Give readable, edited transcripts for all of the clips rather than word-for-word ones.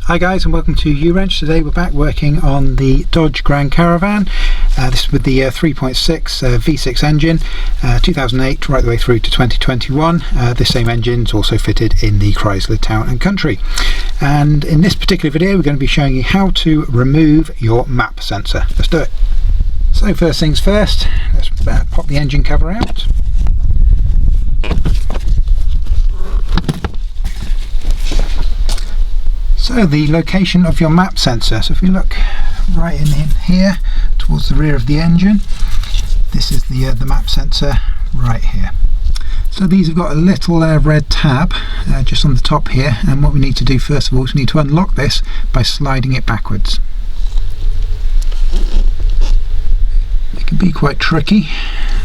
Hi guys, and welcome to U-Wrench. Today we're back working on the Dodge Grand Caravan. This is with the 3.6 V6 engine, 2008 right the way through to 2021. This same engine is also fitted in the Chrysler Town Country. And in this particular video we're going to be showing you how to remove your map sensor. Let's do it. So first things first, let's pop the engine cover out. So the location of your map sensor, so if we look right in here towards the rear of the engine, this is the map sensor right here. So these have got a little red tab just on the top here, and what we need to do first of all is we need to unlock this by sliding it backwards. It can be quite tricky.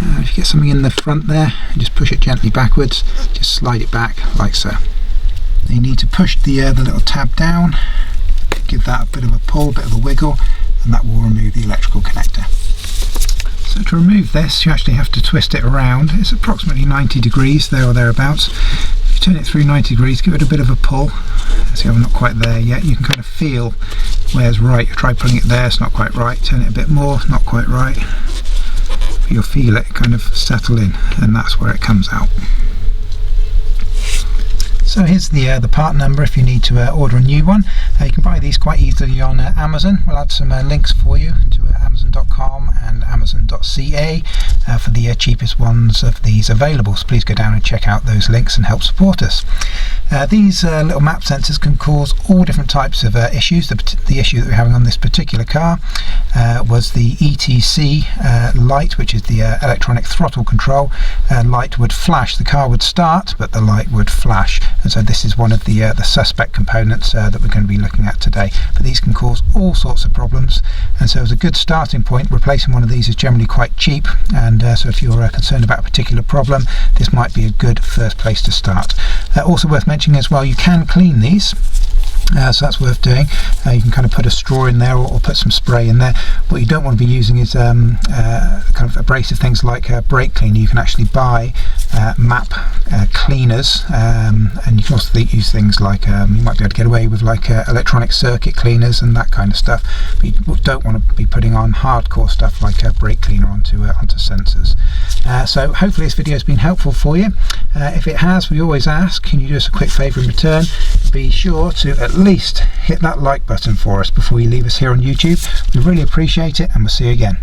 If you get something in the front there, just push it gently backwards, just slide it back like so. You need to push the little tab down, give that a bit of a pull, a bit of a wiggle, and that will remove the electrical connector. So to remove this you actually have to twist it around. It's approximately 90 degrees there or thereabouts. If you turn it through 90 degrees, give it a bit of a pull. See, I'm not quite there yet. You can kind of feel where's right. You try putting it there, it's not quite right. Turn it a bit more, not quite right. But you'll feel it kind of settle in, and that's where it comes out. So here's the part number if you need to order a new one. You can buy these quite easily on Amazon. We'll add some links for you to Amazon.com and Amazon.ca for the cheapest ones of these available. So please go down and check out those links and help support us. These little map sensors can cause all different types of issues. The issue that we're having on this particular car was the ETC light, which is the electronic throttle control. Light would flash, the car would start, but the light would flash. And so this is one of the suspect components that we're going to be looking at today. But these can cause all sorts of problems, and so as a good starting point, replacing one of these is generally quite cheap, and so if you're concerned about a particular problem, this might be a good first place to start. Also worth mentioning as well, you can clean these. So that's worth doing. You can kind of put a straw in there or put some spray in there. What you don't want to be using is kind of abrasive things like brake cleaner. You can actually buy map cleaners, and you can also use things like you might be able to get away with like electronic circuit cleaners and that kind of stuff, but you don't want to be putting on hardcore stuff like brake cleaner onto sensors. So hopefully this video has been helpful for you. If it has, we always ask, can you do us a quick favour in return? Be sure to at least hit that like button for us before you leave us here on YouTube. We really appreciate it, and we'll see you again.